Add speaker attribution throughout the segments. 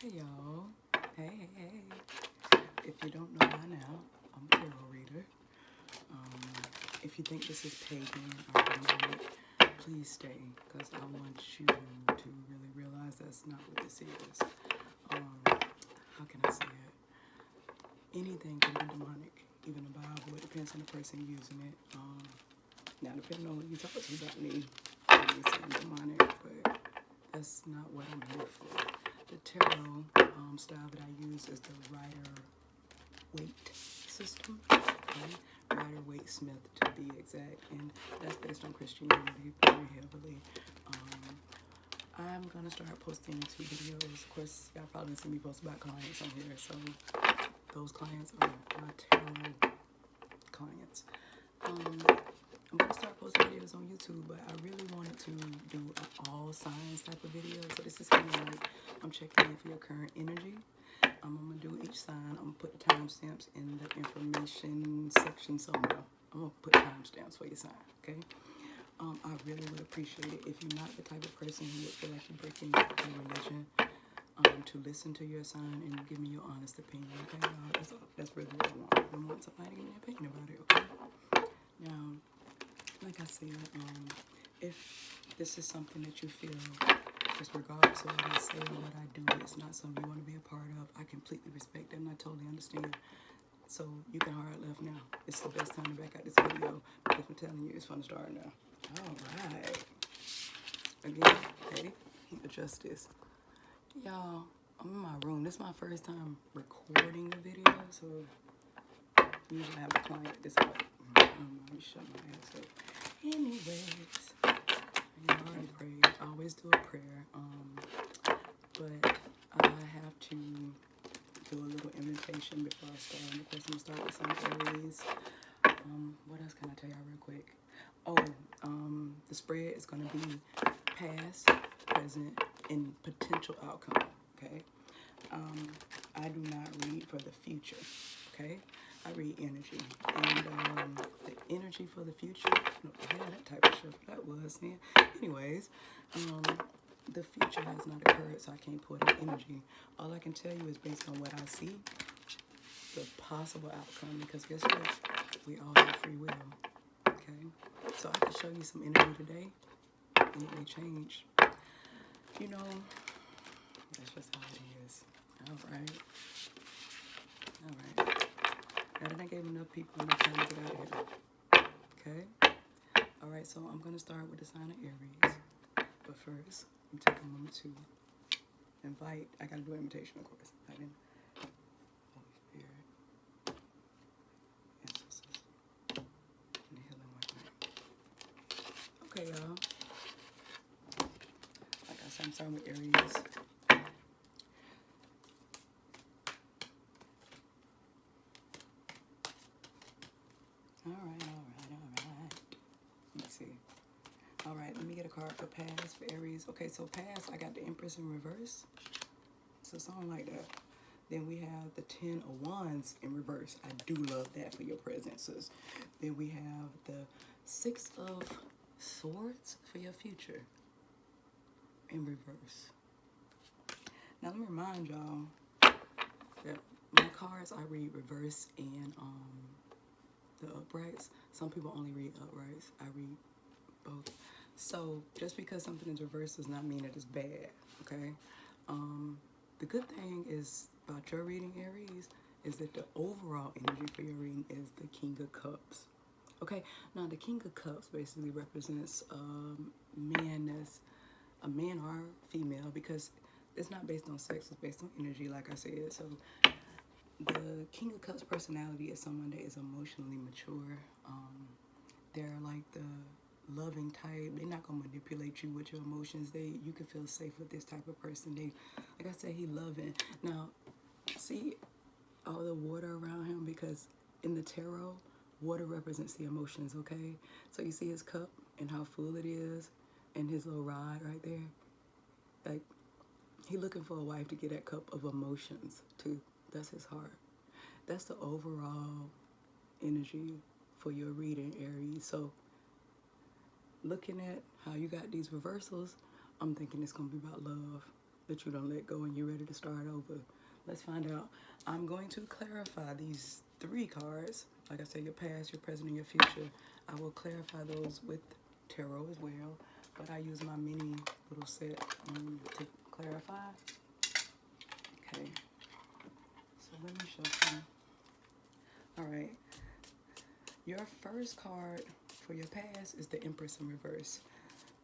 Speaker 1: Hey y'all. Hey. If you don't know by now, I'm a tarot reader. Um, if you think this is pagan or demonic, please stay because I want you to really realize that's not what this is. How can I say it? Anything can be demonic, even the Bible. It depends on the person using it. Now, depending on who you talk to about me, it may seem demonic, but that's not what I'm here for. The tarot style that I use is the Rider-Waite system. Okay? Rider-Waite Smith to be exact, and that's based on Christianity very heavily. I'm gonna start posting 2 videos. Of course, y'all probably see me post about clients on here, so those clients are my tarot clients. I'm gonna start posting videos on YouTube, but I really wanted to do an all signs type of video. So this is kind of like I'm checking in for your current energy. I'm gonna do each sign. I'm gonna put the timestamps in the information section somewhere. I'm gonna put timestamps for your sign, okay? I really would appreciate it if you're not the type of person who would feel like you're breaking your religion, to listen to your sign and give me your honest opinion, okay? That's really what I want. I want somebody to give me an opinion about it, okay? Now, like I said, if this is something that you feel, just regardless of what I say or what I do, it's not something you want to be a part of, I completely respect that and I totally understand. So you can hard left now. It's the best time to back out this video because I'm telling you, it's fun to start now. All right. Again, hey, adjust this. Y'all, I'm in my room. This is my first time recording the video, so usually I have a client this way. Let me shut my ass up. Anyways, I already prayed. I always do a prayer. But I have to do a little invitation before I start. And of course, I'm gonna start with some Aries. What else can I tell y'all real quick? The spread is gonna be past, present, and potential outcome. Okay. I do not read for the future. Okay. I read energy, and the energy for the future. No, yeah, that type of shift that was. Man. Anyways, the future has not occurred, so I can't pull that energy. All I can tell you is based on what I see, the possible outcome. Because guess what? We all have free will. Okay, so I can show you some energy today, and it may change. You know, that's just how it is. All right. Now that I gave enough people enough time to get out of here. Okay. All right. So I'm gonna start with the sign of Aries. But first, I'm taking a moment to invite. I gotta do an invitation, of course. I didn't. Holy Spirit, ancestors, and the healing way. Okay, y'all. Like I said, I'm starting with Aries. All right. Let me see. All right, let me get a card for past for Aries. Okay, so past, I got the Empress in reverse. So something like that. Then we have the 10 of Wands in reverse. I do love that for your presences. Then we have the 6 of Swords for your future in reverse. Now let me remind y'all that my cards I read reverse and the uprights. Some people only read uprights. I read both. So just because something is reversed does not mean that it's bad, okay? The good thing is about your reading, Aries, is that the overall energy for your reading is the King of Cups. Okay, now the King of Cups basically represents man that's a man or female, because it's not based on sex, it's based on energy, like I said. So the King of Cups personality is someone that is emotionally mature. They're like the loving type. They're not gonna manipulate you with your emotions. You can feel safe with this type of person. Like I said, he loving. Now, see all the water around him, because in the tarot, water represents the emotions. Okay, so you see his cup and how full it is, and his little rod right there. Like he looking for a wife to get that cup of emotions too. That's his heart. That's the overall energy for your reading, Aries. So looking at how you got these reversals, I'm thinking it's gonna be about love. that you don't let go and you're ready to start over? Let's find out. I'm going to clarify these 3 cards. Like I said, your past, your present, and your future. I will clarify those with tarot as well, but I use my mini little set to clarify. Okay, so let me show you. All right, your first card for your past is the Empress in reverse.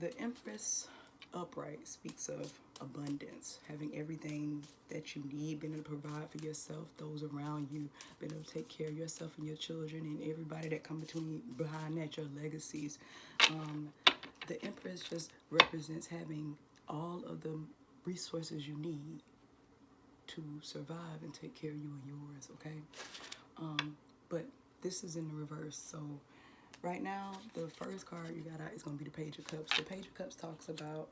Speaker 1: The Empress upright speaks of abundance, having everything that you need, being able to provide for yourself, those around you, being able to take care of yourself and your children and everybody that come behind that, your legacies. The Empress just represents having all of the resources you need to survive and take care of you and yours, okay? But this is in the reverse, so right now, the first card you got out is going to be the Page of Cups. The Page of Cups talks about,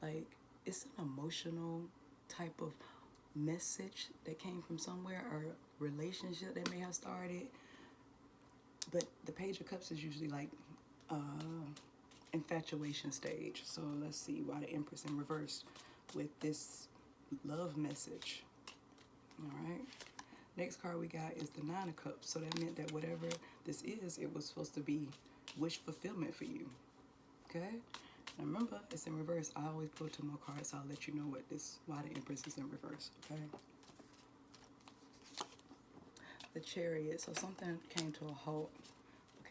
Speaker 1: like, it's an emotional type of message that came from somewhere or relationship that may have started. But the Page of Cups is usually like infatuation stage. So let's see why the Empress in reverse with this love message. All right. Next card we got is the Nine of Cups. So that meant that whatever this is, it was supposed to be wish fulfillment for you. Okay? Now remember, it's in reverse. I always pull 2 more cards, so I'll let you know why the Empress is in reverse. Okay? The Chariot. So something came to a halt.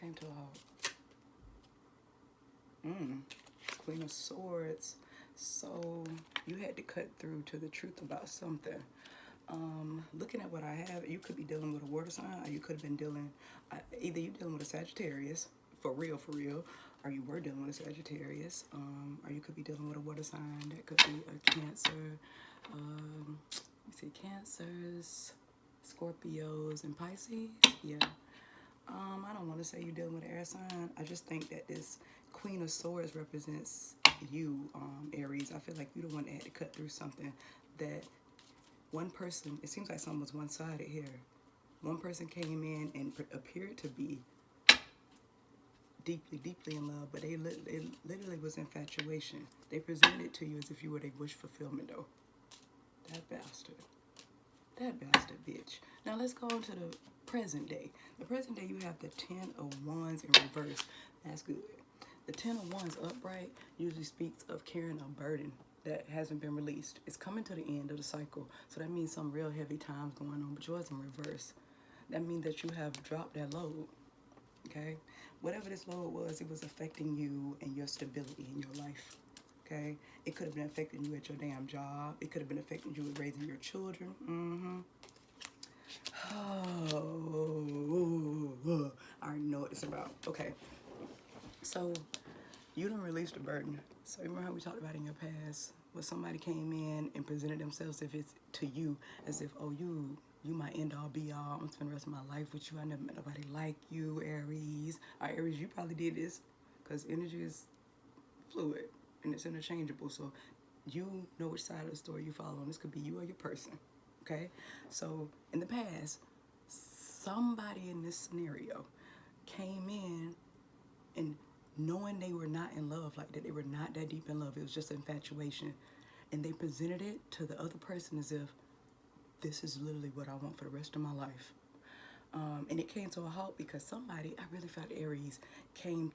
Speaker 1: Came to a halt. Queen of Swords. So you had to cut through to the truth about something. Looking at what I have, you could be dealing with a water sign, or you could have been dealing, either you're dealing with a Sagittarius, for real, or you were dealing with a Sagittarius, or you could be dealing with a water sign. That could be a Cancer, let me see, Cancers, Scorpios, and Pisces. Yeah. I don't want to say you're dealing with an air sign. I just think that this Queen of Swords represents you, Aries. I feel like you're the one that had to cut through something that one person, it seems like something was one-sided here. One person came in and appeared to be deeply, deeply in love, but it literally was infatuation. They presented it to you as if you were their wish fulfillment, though. That bastard. That bastard bitch. Now let's go on to the present day. The present day, you have the 10 of Wands in reverse. That's good. The 10 of Wands upright usually speaks of carrying a burden that hasn't been released. It's coming to the end of the cycle. So that means some real heavy times going on, but yours in reverse. That means that you have dropped that load, okay? Whatever this load was, it was affecting you and your stability in your life, okay? It could have been affecting you at your damn job. It could have been affecting you with raising your children. Oh, I already know what it's about. Okay, so you done released a burden. So remember how we talked about in your past, when somebody came in and presented themselves if it's to you as if, oh, you my end all be all. I'm gonna spend the rest of my life with you. I never met nobody like you, Aries. Aries, you probably did this because energy is fluid and it's interchangeable. So you know which side of the story you follow, and this could be you or your person. Okay, so in the past, somebody in this scenario came in and knowing they were not in love like that, they were not that deep in love, it was just infatuation, and they presented it to the other person as if this is literally what I want for the rest of my life. And it came to a halt because somebody, I really felt Aries, came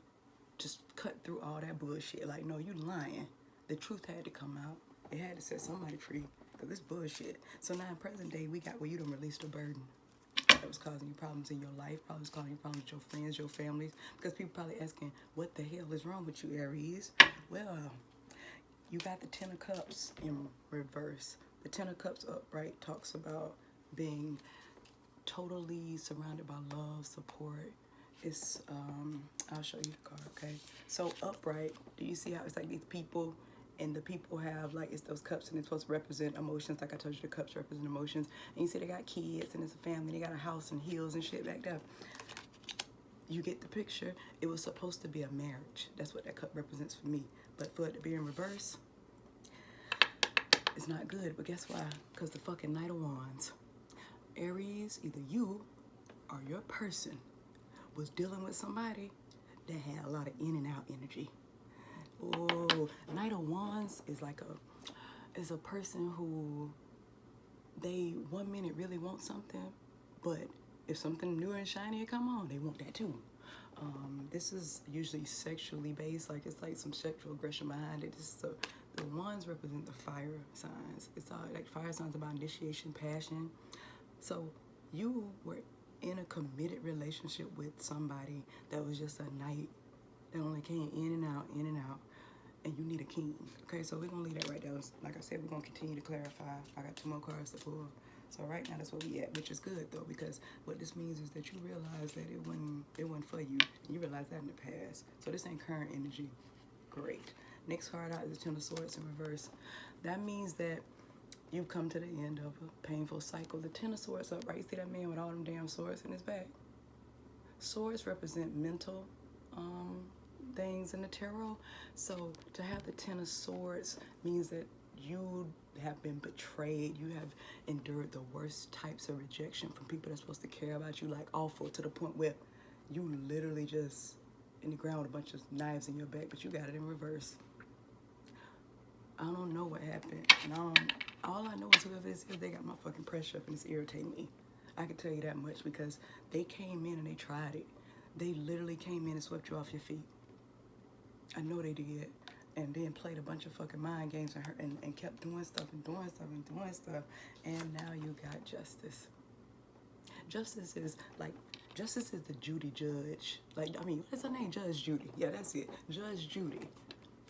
Speaker 1: just cut through all that bullshit. Like, no, you lying. The truth had to come out. It had to set somebody free because it's bullshit. So now in present day, we got where you done released a burden that was causing you problems in your life, probably was causing you problems with your friends, your families, because people probably asking, what the hell is wrong with you, Aries? Well, you got the 10 of Cups in reverse. The 10 of Cups upright talks about being totally surrounded by love, support. It's, I'll show you the card, okay? So upright, do you see how it's like these people, and the people have, like, it's those cups, and it's supposed to represent emotions. Like I told you, the cups represent emotions. And you see they got kids, and it's a family, they got a house and hills and shit back there. You get the picture. It was supposed to be a marriage. That's what that cup represents for me. But for it to be in reverse, it's not good. But guess why? Because the fucking Knight of Wands. Aries, either you or your person was dealing with somebody that had a lot of in and out energy. Oh, Knight of Wands is like is a person who they 1 minute really want something, but if something new and shiny come on, they want that too. This is usually sexually based, like it's like some sexual aggression behind it. The ones represent the fire signs. It's all like fire signs about initiation, passion. So you were in a committed relationship with somebody that was just a night that only came in and out, and you need a king. Okay, so we're gonna leave that right there. Like I said, we're gonna continue to clarify. I got 2 more cards to pull. So right now that's where we at, which is good though, because what this means is that you realize that it wasn't for you. And you realize that in the past. So this ain't current energy. Great. Next card out is the Ten of Swords in reverse. That means that you've come to the end of a painful cycle. The Ten of Swords up, right? You see that man with all them damn swords in his back? Swords represent mental things in the tarot. So to have the Ten of Swords means that you have been betrayed. You have endured the worst types of rejection from people that's supposed to care about you, like awful, to the point where you literally just in the ground with a bunch of knives in your back, but you got it in reverse. I don't know what happened, and all I know is whoever this is, they got my fucking pressure up and it's irritating me. I can tell you that much because they came in and they tried it. They literally came in and swept you off your feet. I know they did. And then played a bunch of fucking mind games and kept doing stuff and doing stuff and doing stuff. And now you got justice. Justice is the Judy judge. Like, I mean, what's her name? Judge Judy. Yeah, that's it. Judge Judy.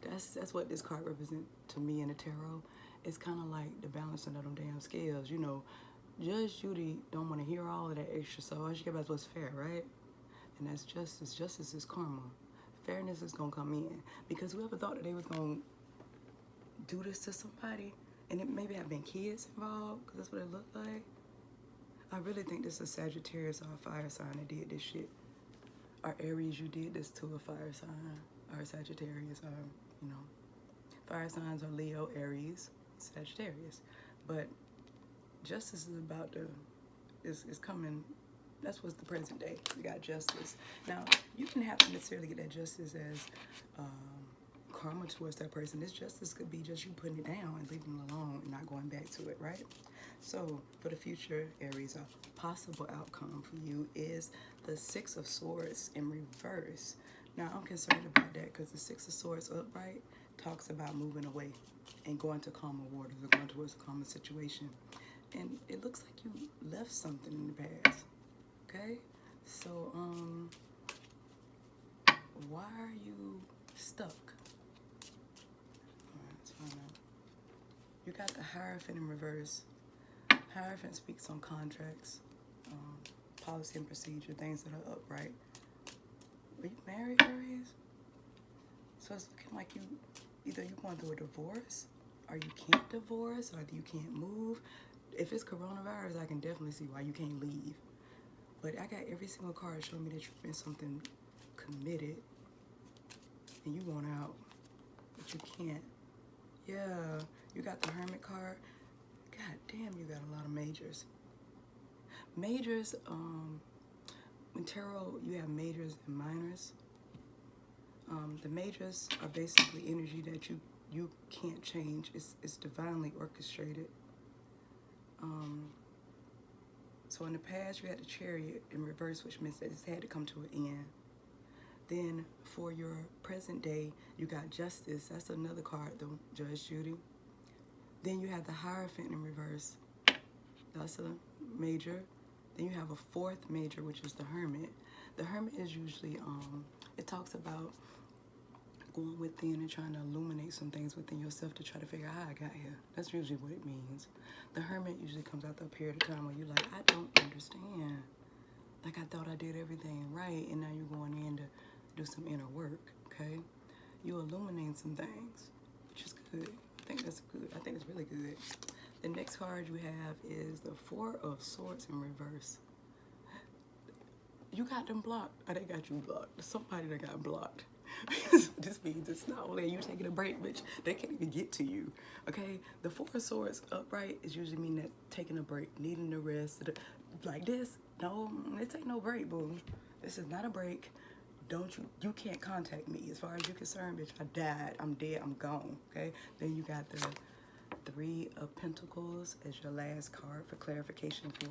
Speaker 1: That's what this card represents to me in the tarot. It's kind of like the balancing of them damn scales. You know, Judge Judy don't want to hear all of that extra, so all she cares about is what's fair, right? And that's justice. Justice is karma. Fairness is gonna come in, because whoever thought that they was gonna do this to somebody, and it maybe have been kids involved, because that's what it looked like. I really think this is Sagittarius or a fire sign that did this shit. Or Aries, you did this to a fire sign, or Sagittarius, or you know, fire signs are Leo, Aries, Sagittarius. But justice is about to is coming. That's what's the present day. We got justice. Now, you didn't have to necessarily get that justice as karma towards that person. This justice could be just you putting it down and leaving it alone and not going back to it, right? So, for the future, Aries, a possible outcome for you is the Six of Swords in reverse. Now, I'm concerned about that because the Six of Swords upright talks about moving away and going to calmer waters or going towards a calmer situation. And it looks like you left something in the past. Okay, so why are you stuck? All right, let's find out. You got the Hierophant in reverse. Hierophant speaks on contracts, policy and procedure, things that are upright. Were you married, Aries? So it's looking like either you're going through a divorce, or you can't divorce, or you can't move. If it's coronavirus, I can definitely see why you can't leave. But I got every single card showing me that you've been something committed and you want out, but you can't. Yeah, you got the Hermit card. God damn, you got a lot of majors. Majors, in tarot, you have majors and minors. The majors are basically energy that you can't change. It's divinely orchestrated. So in the past, you had the Chariot in reverse, which means that it's had to come to an end. Then for your present day, you got Justice. That's another card, though, Judge Judy. Then you have the Hierophant in reverse. That's a major. Then you have a fourth major, which is the Hermit. The Hermit is usually, it talks about going within and trying to illuminate some things within yourself to try to figure out how I got here. That's usually what it means. The Hermit usually comes out the period of time where you're like, I don't understand. Like, I thought I did everything right, and now you're going in to do some inner work, okay? You illuminate some things, which is good. I think that's good. I think it's really good. The next card you have is the Four of Swords in reverse. You got them blocked. Or they got you blocked. Somebody that got blocked. This means it's not only you taking a break, bitch, they can't even get to you, okay? The Four of Swords upright is usually mean that taking a break, needing a rest, like this. No, this ain't no break, boo. This is not a break. You can't contact me. As far as you're concerned, bitch, I died, I'm dead, I'm gone, okay? Then you got the Three of Pentacles as your last card for clarification for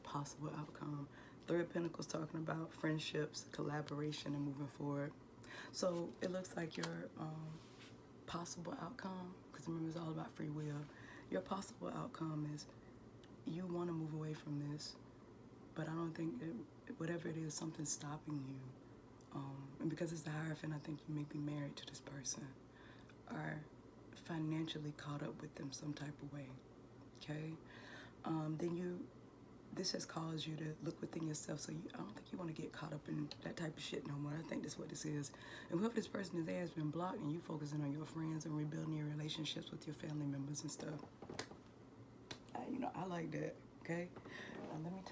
Speaker 1: possible outcome. Three of Pentacles talking about friendships, collaboration, and moving forward. So it looks like your possible outcome, because remember it's all about free will. Your possible outcome is you want to move away from this, but I don't think whatever it is, something's stopping you. And because it's the Hierophant, I think you may be married to this person or financially caught up with them some type of way. Okay, this has caused you to look within yourself. So I don't think you want to get caught up in that type of shit no more. I think that's what this is. And whoever this person is, has been blocked, and you focusing on your friends and rebuilding your relationships with your family members and stuff. I like that. Okay, let me